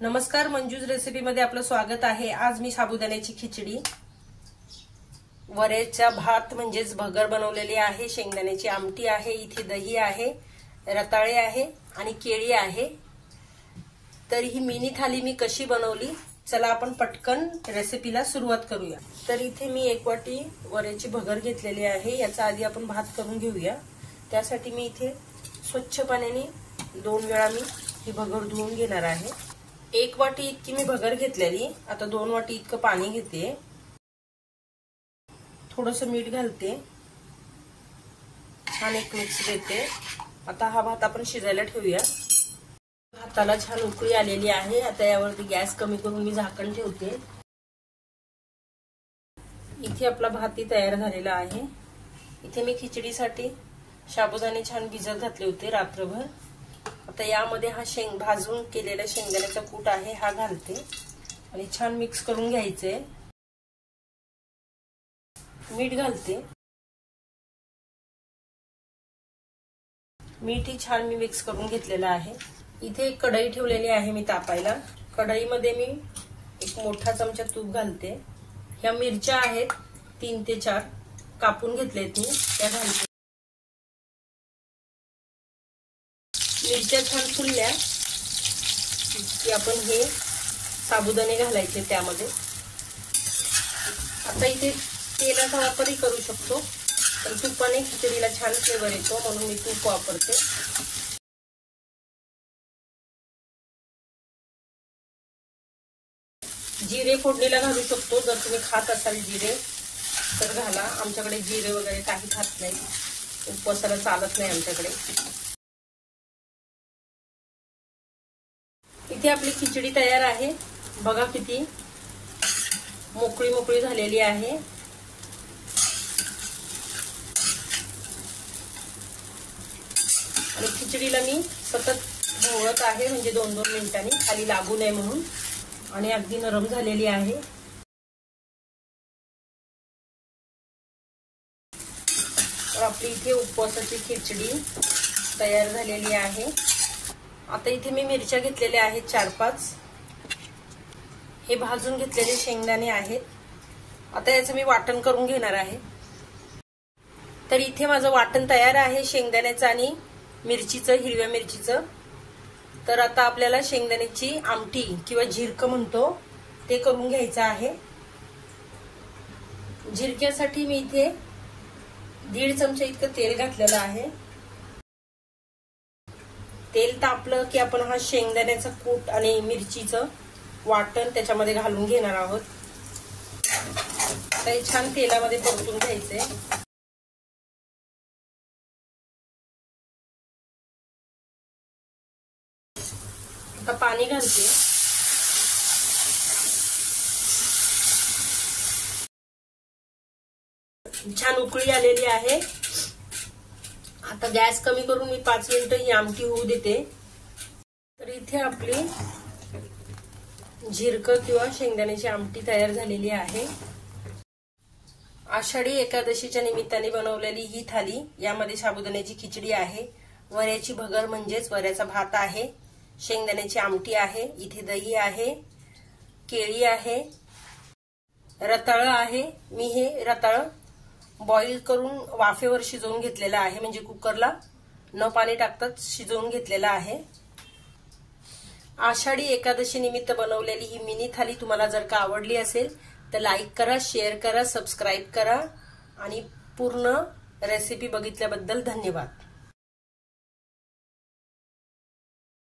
नमस्कार, मंजूज रेसिपी मध्ये आपलं स्वागत आहे। आज मी साबुदाण्याची खिचडी, वऱ्याचा भात म्हणजेच भगर बनवलेली आहे, शेंगदाण्याची आमटी आहे, इथे दही आहे, रताळे आहे आणि केळी आहे। तर ही मिनी थाली मी कशी बनवली, चला आपण पटकन रेसिपीला सुरुवात करूया। तर इथे मी 1 वाटी वऱ्याची भगर घेतलेली आहे। याचा आधी आपण भात करून घेऊया। त्यासाठी मी इथे स्वच्छ पाण्याने 2 वेळा मी ही भगर धुवून घेणार आहे। 1 वाटी इतकी मी भगर घेतलेली, आता 2 वाटी इतकं पाणी घेते, थोडंसं मीठ घालते, छान एक मिक्स देते। आता हा भात आपण शिजायला ठेवूया। भाताला छान उकळी आलेली आहे। आता यावरती गॅस कमी करून मी झाकण ठेवते। इथे आपला भातही तयार झालेला आहे। इथे मी खिचडीसाठी साबुदाणे छान भिजत घातले होते रात्रभर। आता यामध्ये हा भाजून केलेला शेंगदाण्याचा कूट आहे, हा घालते आणि छान मिक्स करून घ्यायचे। मीठ घालते, मीठही छान मी मिक्स करून घेतलेला आहे। इथे एक कढई ठेवलेली आहे मी तापायला। कढईमध्ये मी 1 मोठा चमचा तूप घालते। ह्या मिरच्या आहेत 3 ते 4 कापून घेतलेत मी, त्या घालते। मिरच्या छान फुलल्या की आपण हे साबुदाणे घालायचे त्यामध्ये। आता इथे तेलाचा वापरही करू शकतो, पण तुपाने खिचडीला छान फ्लेवर येतो, म्हणून मी तूप वापरते। जिरे फोडणीला घालू शकतो, जर तुम्ही खात असाल जिरे तर घाला। आमच्याकडे जिरे वगैरे काही खात नाही, उपवासाला चालत नाही आमच्याकडे। इथे आपली खिचडी तयार आहे, बघा किती मोकळी मोकळी झालेली आहे। आणि खिचडीला मी सतत ढवळत आहे, म्हणजे 2-2 मिनिटांनी, खाली लागू नये म्हणून, आणि अगदी नरम झालेली आहे। तर आपली इथे उपवासाची खिचडी तयार झालेली आहे। आता इथे मी मिरच्या घेतलेल्या आहेत 4-5, हे भाजून घेतलेले शेंगदाणे आहेत। आता याचं मी वाटण करून घेणार आहे। तर इथे माझं वाटण तयार आहे, शेंगदाण्याचं आणि मिरचीचं, हिरव्या मिरचीचं। तर आता आपल्याला शेंगदाण्याची आमटी किंवा झिरकं म्हणतो ते करून घ्यायचं आहे। झिरक्यासाठी मी इथे 1.5 चमचा इतकं तेल घातलेलं आहे। तेल तापलं की आपण हा शेंगदाण्याचा कूट आणि मिरचीचं वाटण त्याच्यामध्ये घालून घेणार आहोत। हे छान तेलामध्ये परतून घ्यायचे। आता पाणी घालते, छान उकळी आलेली आहे। आता गॅस कमी करून मी 5 मिनिटं ही आमटी होऊ देते। तर इथे आपली झिरकं किंवा शेंगदाण्याची आमटी तयार झालेली आहे। आषाढी एकादशीच्या निमित्ताने बनवलेली ही थाली, यामध्ये साबुदाण्याची खिचडी आहे, वऱ्याची भगर म्हणजेच वऱ्याचा भात आहे, शेंगदाण्याची आमटी आहे, इथे दही आहे, केळी आहे, रताळ आहे। मी हे रताळ बॉईल करून वाफेवर शिजवून घेतलेला आहे, म्हणजे कुकरला न पाणी टाकताच शिजवून घेतलेला आहे। आषाढी एकादशी निमित्त बनवलेली ही मिनी थाली तुम्हाला जर का आवडली असेल तर लाईक करा, शेअर करा, सबस्क्राईब करा, आणि पूर्ण रेसिपी बघितल्याबद्दल धन्यवाद।